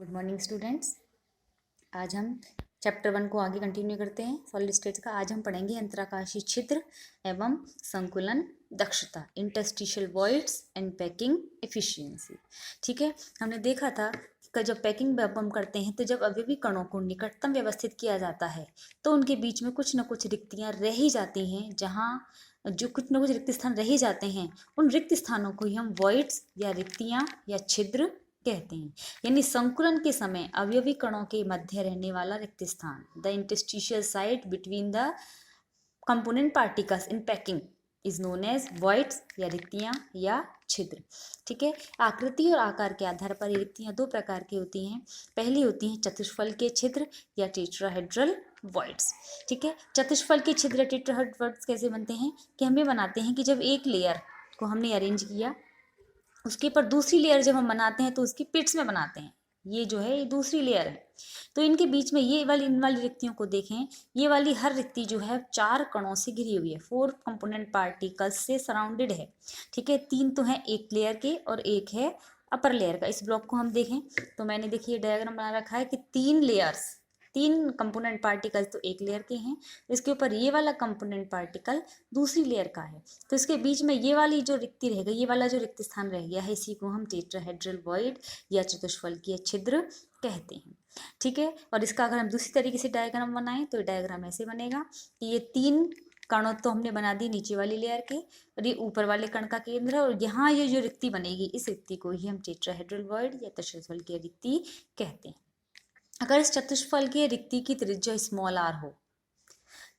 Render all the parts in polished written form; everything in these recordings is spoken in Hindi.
Good morning students. आज हम चैप्टर 1 को आगे कंटिन्यू करते हैं सॉलिड स्टेट्स का। आज हम पढ़ेंगे अंतराकाशीय छिद्र एवं संकुलन दक्षता, interstitial voids and packing efficiency. ठीक है, हमने देखा था कि जब पैकिंग हम करते हैं तो जब अवयवी कणों को निकटतम व्यवस्थित किया जाता है तो उनके बीच में कुछ न कुछ रिक्तियाँ रह ही जाती हैं। जहाँ जो कुछ न कुछ रिक्त स्थान रह ही जाते हैं, उन रिक्त स्थानों को ही हम वॉइड्स या रिक्तियाँ या छिद्र कहते हैं। यानी संकुलन के समय अवयवी कणों के मध्य रहने वाला रिक्त स्थान, the interstitial side between the component particles in packing is known as voids या रिक्तियां या छिद्र। ठीक है, आकृति और आकार के आधार पर ये रिक्तियां दो प्रकार की होती हैं। पहली होती हैं चतुष्फल के छिद्र या टेट्राहेड्रल वॉइड्स। ठीक है, चतुष्फल के छिद्र टेट्राहेड्रल वॉइड्स कैसे बनते हैं कि हम ये बनाते हैं कि जब एक लेयर को हमने अरेंज किया, उसके ऊपर दूसरी लेयर जब हम बनाते हैं तो उसकी पिट्स में बनाते हैं। ये जो है ये दूसरी लेयर है, तो इनके बीच में ये वाली इन वाली रिक्तियों को देखें। ये वाली हर रिक्ति जो है 4 कणों से घिरी हुई है, 4 कंपोनेंट पार्टिकल्स से सराउंडेड है। ठीक है, 3 तो हैं एक लेयर के और एक है अपर लेयर का। इस ब्लॉक को हम देखें तो मैंने देखिए डायग्राम बना रखा है कि 3 लेयर्स, 3 कंपोनेंट पार्टिकल्स तो एक लेयर के हैं, इसके ऊपर ये वाला कंपोनेंट पार्टिकल दूसरी लेयर का है, तो इसके बीच में ये वाली जो रिक्ति रह गई, ये वाला जो रिक्त स्थान रह गया है, इसी को हम टेट्राहेड्रल वॉइड या चतुष्फलकीय छिद्र कहते हैं। ठीक है, और इसका अगर हम दूसरी तरीके से डायग्राम बनाएं तो डायग्राम ऐसे बनेगा कि ये 3 कण तो हमने बना दी नीचे वाली लेयर के, और ये ऊपर वाले कण का केंद्र है, और यहाँ ये जो रिक्ति बनेगी इस रिक्ति को ही हम टेट्राहेड्रल वॉइड या चतुष्फलकीय रिक्ति कहते हैं। अगर इस चतुष्फल की रिक्ति की त्रिज्या स्मॉल आर हो,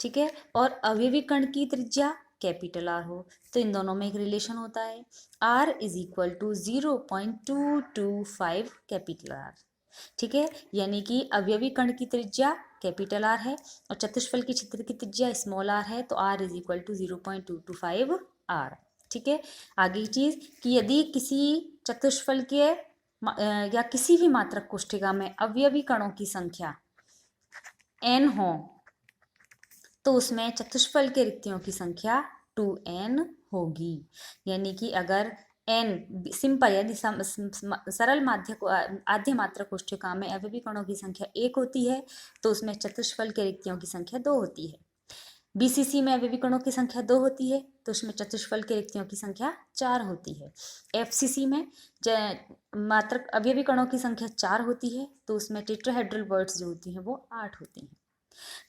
ठीक है, और अवयवी कण की त्रिज्या कैपिटल आर हो, तो इन दोनों में एक रिलेशन होता है, R is equal to 0.225 capital R. ठीक है, यानी कि अवयवी कण की त्रिज्या कैपिटल आर है और चतुष्फल की छिद्र की त्रिज्या स्मॉल आर है, तो R is equal to 0.225 R. ठीक है, आगे चीज कि यदि किसी चतुष्फल के या किसी भी मात्रक कोष्ठिका में अवयवी कणों की संख्या n हो तो उसमें चतुष्फल के रिक्तियों की संख्या 2n होगी। यानी कि अगर n सिंपल यानी सरल आद्य मात्रक कोष्ठिका में अवयवी कणों की संख्या 1 होती है तो उसमें चतुष्फल के रिक्तियों की संख्या 2 होती है। बीसीसी में अवयवी कणों की संख्या 2 होती है तो उसमें चतुष्फल के रिक्तियों की संख्या 4 होती है। एफसीसी में मात्रक अवयवी कणों की संख्या 4 होती है तो उसमें टेट्राहेड्रल वॉइड्स जो होती हैं वो 8 होती हैं।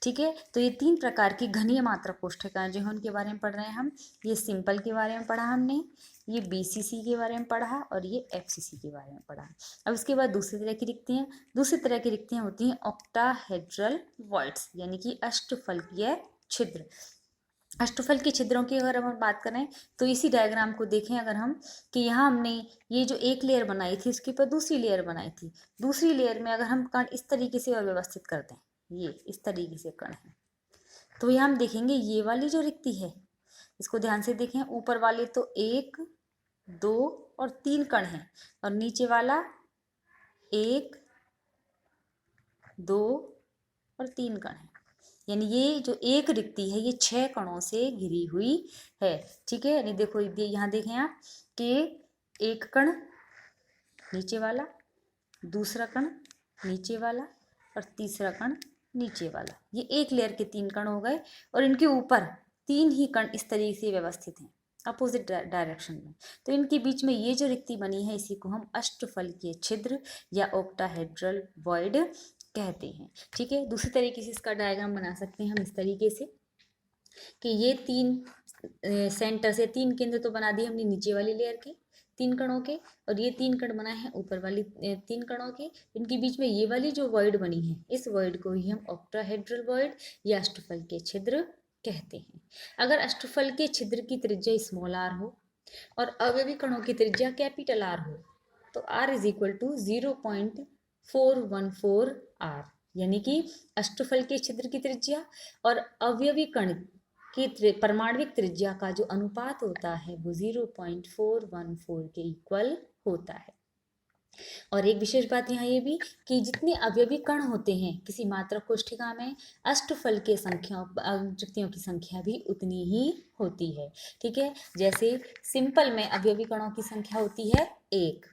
ठीक है, तो ये 3 प्रकार की घनीय मात्रक कोष्ठिकाएं जो है उनके बारे में पढ़ रहे हैं हम। ये सिंपल के बारे में पढ़ा हमने, ये बीसीसी के बारे में पढ़ा और ये एफसीसी के बारे में पढ़ा। अब इसके बाद दूसरी तरह की रिक्तियां होती हैं ऑक्टाहेड्रल वॉइड्स, यानी कि अष्टफलकीय छिद्र। अष्टफल के छिद्रों की अगर हम बात करें तो इसी डायग्राम को देखें अगर हम कि यहाँ हमने ये जो एक लेयर बनाई थी उसके ऊपर दूसरी लेयर बनाई थी, दूसरी लेयर में अगर हम कण इस तरीके से व्यवस्थित करते हैं, ये इस तरीके से कण है, तो यहाँ हम देखेंगे ये वाली जो रिक्ति है, इसको ध्यान से देखें, ऊपर वाले तो 1 2 और 3 कण हैं और नीचे वाला 1 2 और 3 कण है। यानी ये जो एक रिक्ति है ये 6 कणों से घिरी हुई है। ठीक है, यानी देखो यहाँ देखें आप कि एक कण नीचे वाला, दूसरा कण नीचे वाला और तीसरा कण नीचे वाला, ये एक लेयर के 3 कण हो गए और इनके ऊपर 3 ही कण इस तरीके से व्यवस्थित हैं अपोजिट डायरेक्शन में, तो इनके बीच में ये जो रिक्ति बनी है इसी को हम अष्टफलकीय छिद्र या ऑक्टाहेड्रल वॉइड कहते हैं। ठीक है, दूसरी तरीके से इसका डायग्राम बना सकते हैं हम इस तरीके से कि ये 3 सेंटर से 3 केंद्र तो बना दिए हमने नीचे वाली लेयर के 3 कणों के, और ये 3 कण बनाए हैं ऊपर वाली 3 कणों के। इनके बीच में ये वाली जो वॉइड बनी है इस वॉइड को ही हम ऑक्टाहेड्रल वॉइड या अष्टफल के छिद्र कहते हैं। अगर अष्टफल के छिद्र की त्रिज्या स्मॉल आर हो और अवयवी कणों की त्रिज्या कैपिटल आर हो तो R is equal to 0.414 R, यानी कि अष्टफल के छिद्र की त्रिज्या और अवयवी कण की परमाणविक त्रिज्या का जो अनुपात होता है वो 0.414 के इक्वल होता है। और एक विशेष बात यहाँ ये भी कि जितने अवयवी कण होते हैं किसी मात्रक कोष्ठिका में, अष्टफल के रिक्तियों की संख्या भी उतनी ही होती है। ठीक है, जैसे सिंपल में अवयवी कणों की संख्या होती है 1,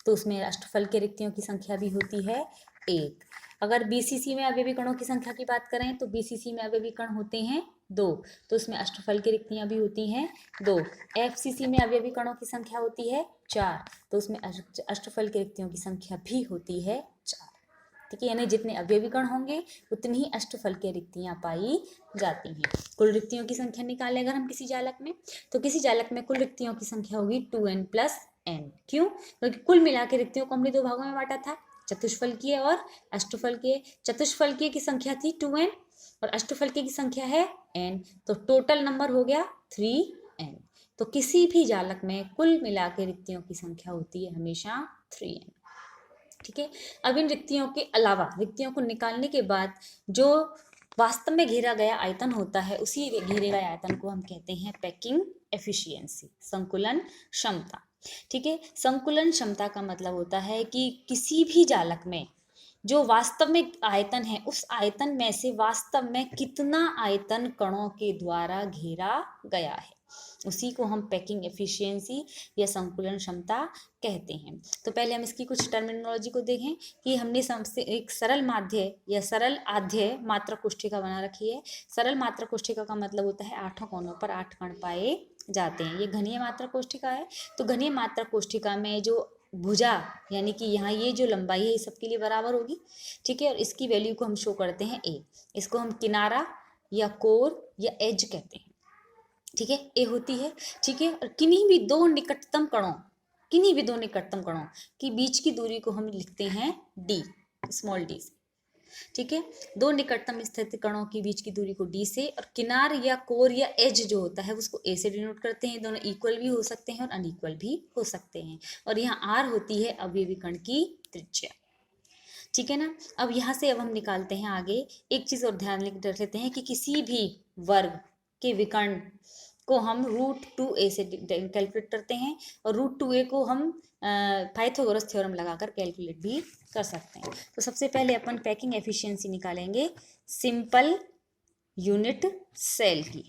तो उसमें अष्टफल के रिक्तियों की संख्या भी होती है 1। अगर बीसीसी में अवयवी कणों की संख्या की बात करें तो बीसीसी में अवयवी कण होते हैं 2, तो उसमें अष्टफल की रिक्तियां भी होती हैं 2। एफसीसी में अवयवी कणों की संख्या होती है 4, तो उसमें अष्टफल की रिक्तियों की संख्या भी होती है 4। ठीक है, यानी जितने अवयवी कण होंगे उतनी ही अष्टफल की रिक्तियां पाई जाती हैं। कुल रिक्तियों की संख्या निकालें अगर हम किसी जालक में, तो किसी जालक में कुल रिक्तियों की संख्या होगी 2n+n। क्यों? क्योंकि कुल मिला के रिक्तियों को हमने 2 भागों में बांटा था, चतुष्फलकीय और अष्टफलकीय। चतुष्फलकीय की संख्या थी 2n और अष्टफलकीय की संख्या है n, तो टोटल नंबर हो गया 3n। तो किसी भी जालक में कुल मिला के रिक्तियों की संख्या होती है हमेशा 3n। ठीक है, अब इन रिक्तियों के अलावा रिक्तियों को निकालने के बाद जो वास्तव में घेरा गया आयतन होता है, उसी घेरे गए आयतन को हम कहते हैं पैकिंग एफिशिएंसी, संकुलन क्षमता। ठीक है, संकुलन क्षमता का मतलब होता है कि किसी भी जालक में जो वास्तव में आयतन है, उस आयतन में से वास्तव में कितना आयतन कणों के द्वारा घेरा गया है, उसी को हम पैकिंग एफिशिएंसी या संकुलन क्षमता कहते हैं। तो पहले हम इसकी कुछ टर्मिनोलॉजी को देखें कि हमने सबसे एक सरल माध्य या सरल आध्य मात्रक कोष्ठिका बना रखी है। सरल मात्रक कोष्ठिका का मतलब होता है 8 कोनों पर 8 कण पाए जाते हैं। ये घनीय मात्रक कोष्ठिका है, तो घनीय मात्रक कोष्ठिका में जो भुजा यानी कि यहाँ ये जो लंबाई है ये सबके लिए बराबर होगी। ठीक है, और इसकी वैल्यू को हम शो करते हैं ए। इसको हम किनारा या कोर या एज कहते हैं। ठीक है, ए होती है। ठीक है, और किन्हीं भी दो निकटतम कणों की बीच की दूरी को हम लिखते हैं डी, स्मॉल डी से। ठीक है, दो निकटतम स्थित कणों की बीच की दूरी को डी से, और किनार या कोर या एज जो होता है उसको ए से डिनोट करते हैं। दोनों इक्वल भी हो सकते हैं और अनइक्वल भी हो सकते हैं। और यहाँ आर होती है अवयवी कण की त्रिज्या। ठीक है ना, अब यहाँ से अब हम निकालते हैं आगे एक चीज और ध्यान रख लेते हैं कि किसी भी वर्ग के विकर्ण को हम √2a से कैलकुलेट करते हैं, और √2a को हम पाइथागोरस थ्योरम लगाकर कैलकुलेट भी कर सकते हैं। तो सबसे पहले अपन पैकिंग एफिशिएंसी निकालेंगे सिंपल यूनिट सेल की।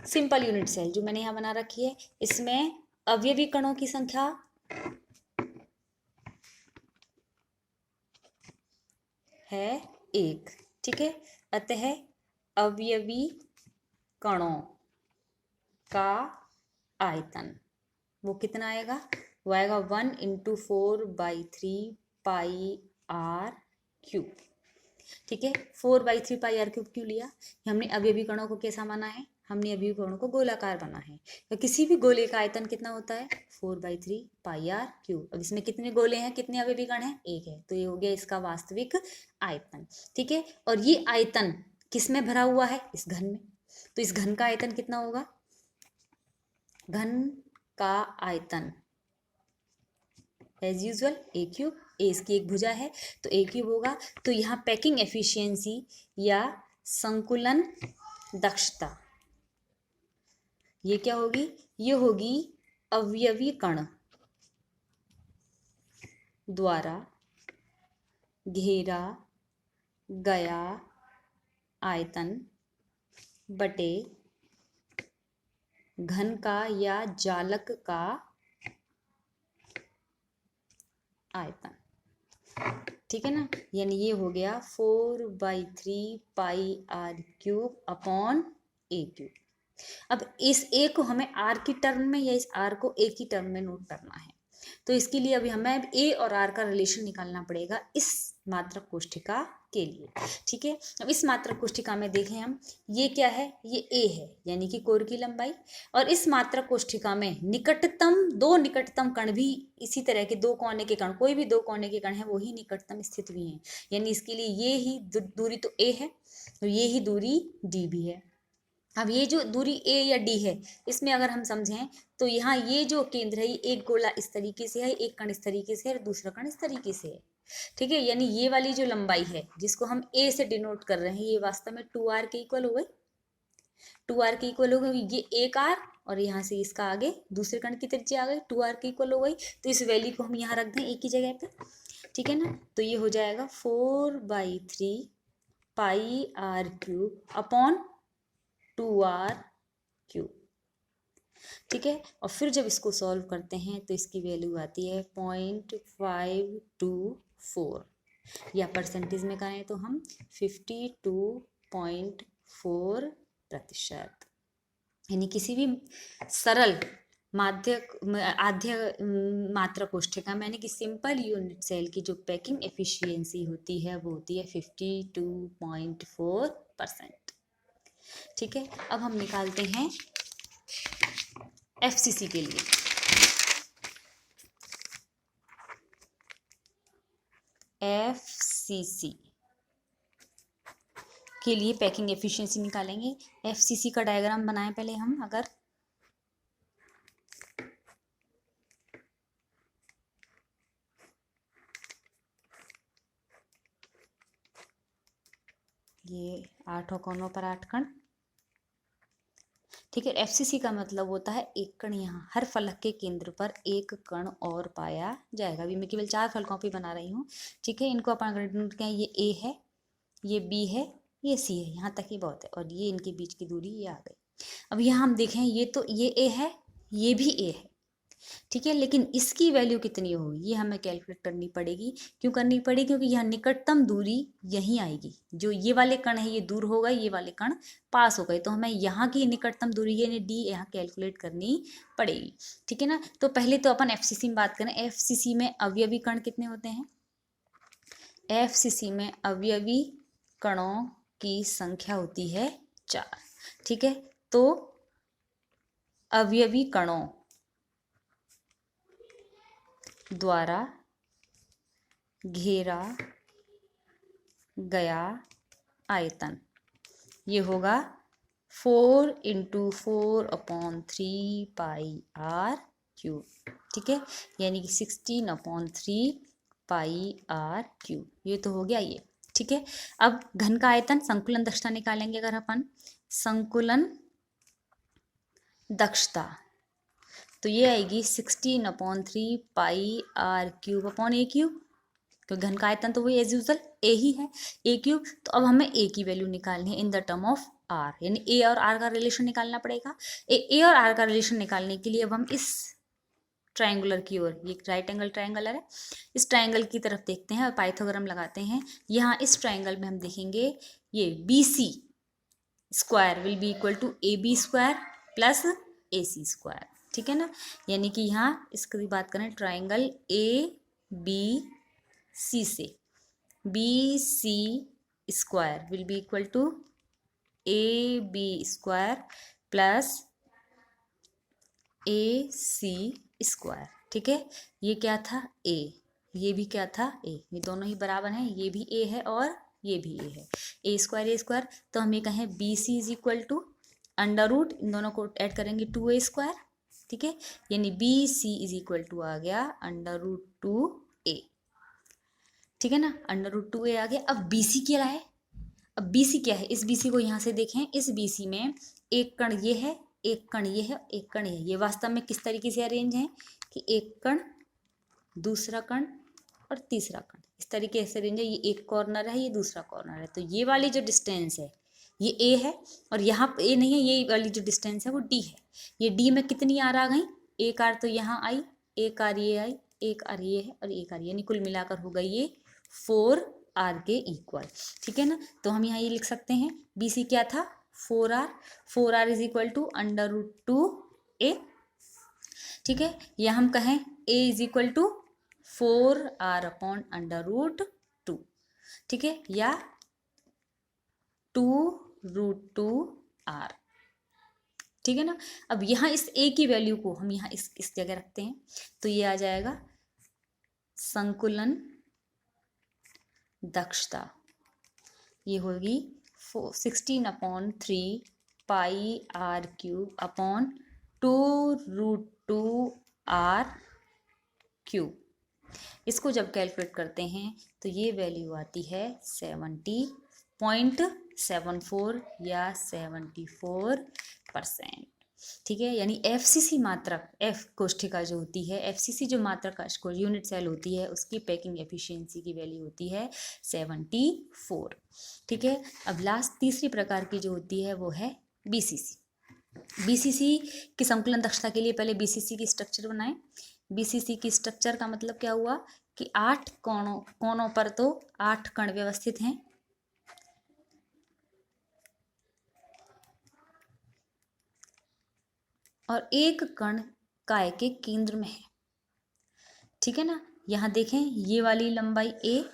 सिंपल यूनिट सेल जो मैंने यहाँ बना रखी है, इसमें अवयवी कणों की संख्या है 1। ठीक है, अतः अवयवी कणों का आयतन वो कितना आएगा? वो आएगा 1 × 4/3 πr³। ठीक है, 4/3 πr³ क्यों लिया? हमने अवयवी कणों को कैसा माना है? हमने अवयवी कणों को गोलाकार बना है। तो किसी भी गोले का आयतन कितना होता है? 4/3 πr³। अब इसमें कितने गोले हैं, कितने अवयवी कण हैं? 1 है, तो ये हो गया इसका वास्तविक आयतन। ठीक है, और ये आयतन किस में भरा हुआ है? इस घन में। तो इस घन का आयतन कितना होगा? घन का आयतन एज यूजुअल a³। ए इसकी एक भुजा है तो a³ होगा। तो यहाँ पैकिंग एफिशिएंसी या संकुलन दक्षता ये क्या होगी? ये होगी अवयवी कण द्वारा घेरा गया आयतन बटे घन का या जालक का आयतन। ठीक है ना, यानी ये हो गया 4/3 πr³ अपॉन a³। अब इस a को हमें r की टर्म में या इस r को a की टर्म में नोट करना है। तो इसके लिए अभी हमें a और r का रिलेशन निकालना पड़ेगा इस मात्रक कोष्ठिका के लिए। ठीक है, अब इस मात्रक कोष्ठिका में देखें हम, ये क्या है? ये a है यानी कि कोर की लंबाई, और इस मात्रक कोष्ठिका में दो निकटतम कण भी इसी तरह के दो कोने के कण, कोई भी दो कोने के कण है वो ही निकटतम स्थित भी हैं। यानी इसके लिए ये ही दूरी तो a है और ये ही दूरी d भी है। अब ये जो दूरी a या d है, इसमें अगर हम समझें तो यहाँ ये जो केंद्र है, एक गोला इस तरीके से है, एक कण इस तरीके से है और दूसरा कण इस तरीके से है। ठीक है, यानी ये वाली जो लंबाई है जिसको हम a से डिनोट कर रहे हैं, ये वास्तव में 2r के इक्वल हो गई। 2r के इक्वल हो गई, ये 1r और यहाँ से इसका आगे दूसरे कण की त्रिज्या आ गई, 2r के इक्वल हो गई। तो इस वैल्यू को हम यहाँ रख दें एक ही जगह पे। ठीक है ना, तो ये हो जाएगा 4/3 πr³ अपॉन 2r³। ठीक है। और फिर जब इसको सॉल्व करते हैं तो इसकी वैल्यू आती है 0.524, या परसेंटेज में कहें तो हम 52.4%। यानी किसी भी सरल आद्य मात्रा कोष्ठिका में, यानी कि सिंपल यूनिट सेल की जो पैकिंग एफिशिएंसी होती है वो होती है 52.4%। ठीक है। अब हम निकालते हैं एफसीसी के लिए। एफसीसी के लिए पैकिंग एफिशिएंसी निकालेंगे। एफसीसी का डायग्राम बनाएं पहले हम। अगर ये 8 कोनों पर 8 कण, ठीक है। एफसीसी का मतलब होता है एक कण यहाँ हर फलक के केंद्र पर एक कण और पाया जाएगा। अभी मैं केवल 4 फलकों पे बना रही हूँ, ठीक है। इनको अपन अगर नोट करें, ये ए है, ये बी है, ये सी है, यहाँ तक ही बहुत है, और ये इनके बीच की दूरी ये आ गई। अब यहाँ हम देखें, ये तो ये ए है, ये भी ए है, ठीक है। लेकिन इसकी वैल्यू कितनी होगी ये हमें कैलकुलेट करनी पड़ेगी। क्यों करनी पड़ेगी? क्योंकि यहाँ निकटतम दूरी यहीं आएगी। जो ये वाले कण है ये दूर हो गए, ये वाले कण पास हो गए, तो हमें यहाँ की निकटतम दूरी यानी डी यहाँ कैलकुलेट करनी पड़ेगी, ठीक है ना। तो पहले तो अपन एफसीसी में बात करें। एफसीसी में अवयवी कण कितने होते हैं? एफसीसी में अवयवी कणों की संख्या होती है 4, ठीक है। तो अवयवी कणों द्वारा घेरा गया आयतन ये होगा 4 × 4/3 πr³, ठीक है। यानी कि 16/3 πr³, ये तो हो गया ये, ठीक है। अब घन का आयतन संकुलन दक्षता निकालेंगे। अगर अपन संकुलन दक्षता तो ये आएगी 16/3 πr³/a³, तो घन का आयतन तो वही एज यूजल ए ही है, a³। तो अब हमें ए की वैल्यू निकालनी है in the term of R, यानी ए और आर का रिलेशन निकालना पड़ेगा। ए और आर का रिलेशन निकालने के लिए अब हम इस ट्रायंगुलर की ओर, ये राइट एंगल ट्रायंगल है, इस ट्रायंगल की तरफ देखते हैं और पाइथागोरम लगाते हैं। यहाँ इस ट्रायंगल में हम देखेंगे ये BC square will be equal to AB square plus AC square, ठीक है ना। यानी कि यहाँ इसकी बात करें ट्रायंगल ABC से, BC square will be equal to AB square plus AC square, ठीक है। ये क्या था? A, ये भी क्या था? A, ये दोनों ही बराबर हैं, ये भी A है और ये भी A है, A स्क्वायर। तो हम ये कहें BC is equal to under root, इन दोनों को ऐड करेंगे 2A स्क्वायर, ठीक है। यानी BC इज इक्वल टू आ गया अंडर रूट 2A, ठीक है ना। अंडर रूट 2A आ गया। अब BC क्या है? अब BC क्या है? इस BC को यहाँ से देखें, इस BC में एक कण ये है, एक कण ये है, एक कण ये है। ये वास्तव में किस तरीके से अरेंज है कि एक कण, दूसरा कण और तीसरा कण, इस तरीके से अरेंज है। ये एक कॉर्नर है, ये दूसरा कॉर्नर है। तो ये वाली जो डिस्टेंस है ये A है, और यहाँ A नहीं है, ये वाली जो डिस्टेंस है वो D है। ये D में कितनी आर आ गई? एक आर तो यहाँ आई, एक आर ये आई, एक आर ये है और एक आर ये, यानी कुल मिलाकर हो गई ये 4R के इक्वल, ठीक है ना। तो हम यहाँ ये लिख सकते हैं BC क्या था? 4R is equal to under root 2A, ठीक है। या हम कहें A is equal to 4R under root 2, ठीक है, या 2√2R, ठीक है ना। अब यहाँ इस A की वैल्यू को हम यहाँ इस जगह रखते हैं, तो ये आ जाएगा संकुलन दक्षता, ये होगी 16/3 πr³/2√2R³। इसको जब कैलकुलेट करते हैं तो ये वैल्यू आती है 70.74 या 74%, ठीक है। यानी एफसीसी मात्रक, एफ कोष्ठिका जो होती है, एफसीसी जो मात्रक यूनिट सेल होती है उसकी पैकिंग एफिशिएंसी की वैल्यू होती है 74, ठीक है। अब लास्ट तीसरी प्रकार की जो होती है वो है बीसीसी। बीसीसी की संकुलन दक्षता के लिए पहले बीसीसी की स्ट्रक्चर बनाएं। बीसीसी की स्ट्रक्चर का मतलब क्या हुआ कि 8 कोनों पर तो 8 कण व्यवस्थित हैं, और एक कण काय के केंद्र में है। ठीक है ना, यहाँ देखें ये वाली लंबाई ए,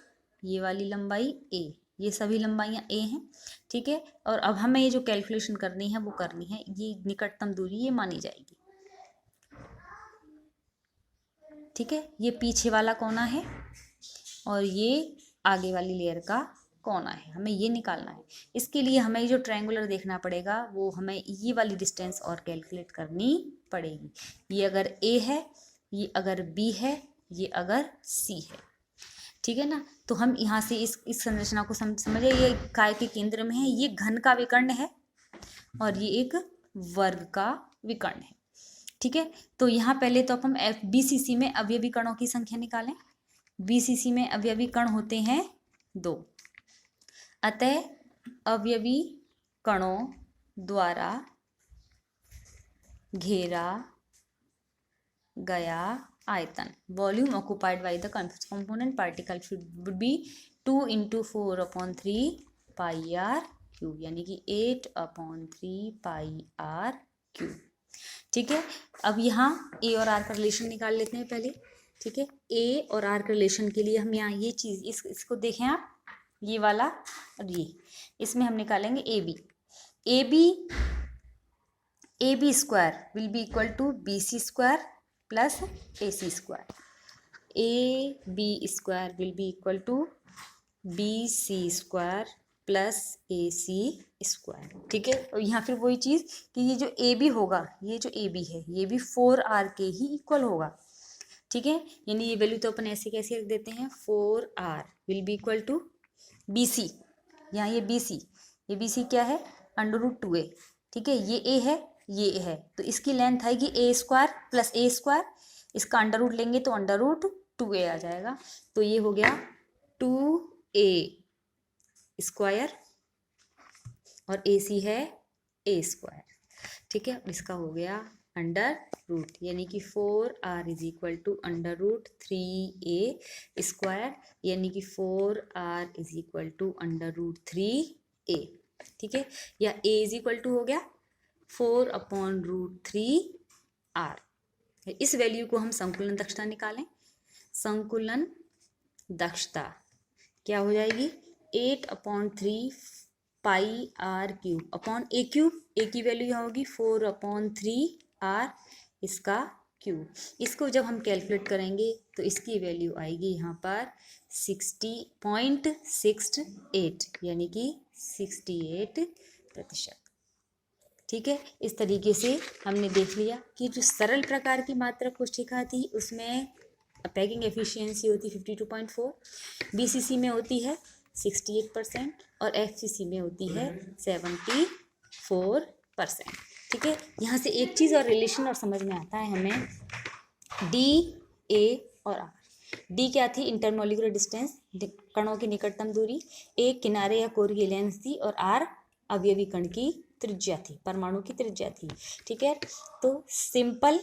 ये वाली लंबाई ए, ये सभी लंबाइयाँ ए हैं। ठीक है, और अब हमें ये जो कैलकुलेशन करनी है वो करनी है, ये निकटतम दूरी ये मानी जाएगी। ठीक है, ये पीछे वाला कोना है और ये आगे वाली लेयर का कोना है, हमें ये निकालना है। इसके लिए हमें जो ट्रायंगुलर देखना पड़ेगा वो हमें ये वाली डिस्टेंस और कैलकुलेट करनी पड़ेगी। ये अगर ए है, ये अगर बी है, ये अगर सी है। ठीक है ना, तो हम यहाँ से इस संरचना को समझे, ये काय के केंद्र में है, ये घन का विकर्ण है और ये एक वर्ग का विकर्ण है। ठीक है, तो यहाँ पहले तो हम बीसीसी में अवयवी कणों की संख्या निकालें। बीसीसी में अवयवी कण होते हैं 2, अतः अवयवी कणों द्वारा घेरा गया आयतन, volume occupied by the component particle would be 2 × 4/3 πr³, यानी कि 8/3 πr³। ठीक है, अब यहाँ ए और आर का रिलेशन निकाल लेते हैं पहले। ठीक है, ए और आर के रिलेशन के लिए हम यहाँ ये चीज़ इसको देखें आप, ये वाला और ये, इसमें हम निकालेंगे A B square will be equal to B C square plus A C square. A B square will be equal to B C square plus A C square. ठीक है, और यहाँ फिर वही चीज़ कि ये जो ए बी होगा, ये जो ए बी है ये भी 4r के ही इक्वल होगा। ठीक है, यानी ये वैल्यू तो अपन ऐसे कैसे रख देते हैं, 4r will be equal to B C, यहाँ ये बी सी क्या है, √2a। ठीक है, ये a है, ये a है, तो इसकी लेंथ आएगी a square plus a square, इसका अंडर लेंगे तो √2a आ जाएगा, तो ये हो गया 2a स्क्वायर और AC है a स्क्वायर। ठीक है, इसका हो गया √, यानी कि 4r is equal to √3a square, यानी कि 4r is equal to √3a। ठीक है, या a इज इक्वल टू हो गया 4/√3r। इस वैल्यू को हम संकुलन दक्षता निकालें। संकुलन दक्षता क्या हो जाएगी, 8/3 πr³ अपॉन a³, a की वैल्यू यहाँ होगी 4/3r इसका क्यूब। इसको जब हम कैलकुलेट करेंगे तो इसकी वैल्यू आएगी यहाँ पर 60.68, यानी कि 68%। ठीक है, इस तरीके से हमने देख लिया कि जो सरल प्रकार की मात्रक कोष्ठिका थी उसमें पैकिंग एफिशिएंसी होती 52.4, बीसीसी में होती है 68% और एफसीसी में होती है 74%। ठीक है, यहाँ से एक चीज़ और रिलेशन और समझ में आता है हमें, डी, ए और आर। डी क्या थी, इंटरमोलिकुलर डिस्टेंस, कणों की निकटतम दूरी, ए किनारे या कोर की लेंथ थी, और आर अवयवी कण की त्रिज्या थी, परमाणु की त्रिज्या थी। ठीक है, तो सिंपल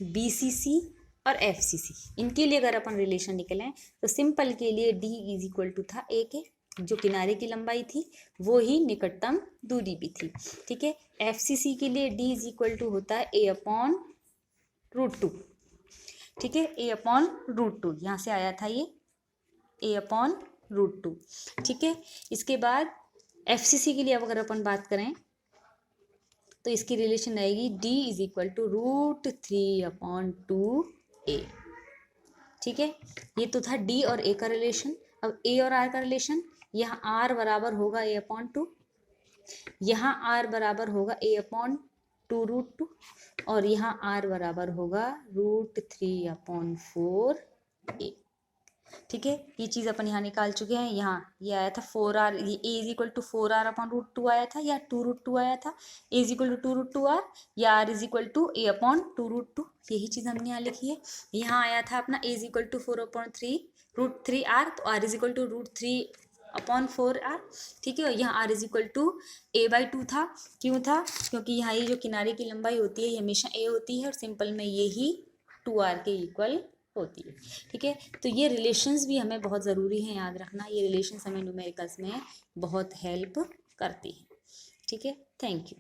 बीसीसी और एफसीसी, इनके लिए अगर अपन रिलेशन निकलें तो सिंपल के लिए डी इज इक्वल टू था ए के, जो किनारे की लंबाई थी वो ही निकटतम दूरी भी थी। ठीक है, एफसीसी के लिए डी इज इक्वल टू होता है a/√2। ठीक है, a/√2, यहाँ से आया था ये a/√2। ठीक है, इसके बाद एफसीसी के लिए अब अगर अपन बात करें तो इसकी रिलेशन आएगी d is equal to √3/2a। ठीक है, ये तो था d और a का रिलेशन। अब a और r का रिलेशन, यहाँ r बराबर होगा a/2, यहाँ r बराबर होगा a/2√2 और यहाँ r बराबर होगा √3/4a। ठीक है, ये चीज़ अपन यहाँ निकाल चुके हैं। यहाँ ये आया था 4r, ये a is equal to 4r/√2 आया था या 2√2 आया था, a is equal to 2√2r या r is equal to a/2√2, यही चीज़ हमने यहाँ लिखी है। यहाँ आया था अपना a is equal to 4/3√3r, तो r is equal to √3 upon 4r, ठीक है। यहाँ r is equal to a/2 था, क्यों था, क्योंकि यहाँ ये जो किनारे की लंबाई होती है ये हमेशा a होती है और सिंपल में ये ही 2r के इक्वल होती है, ठीक है। तो ये रिलेशंस भी हमें बहुत ज़रूरी है याद रखना, ये रिलेशंस हमें न्यूमेरिकल्स में बहुत हेल्प करती है, ठीक है। Thank you.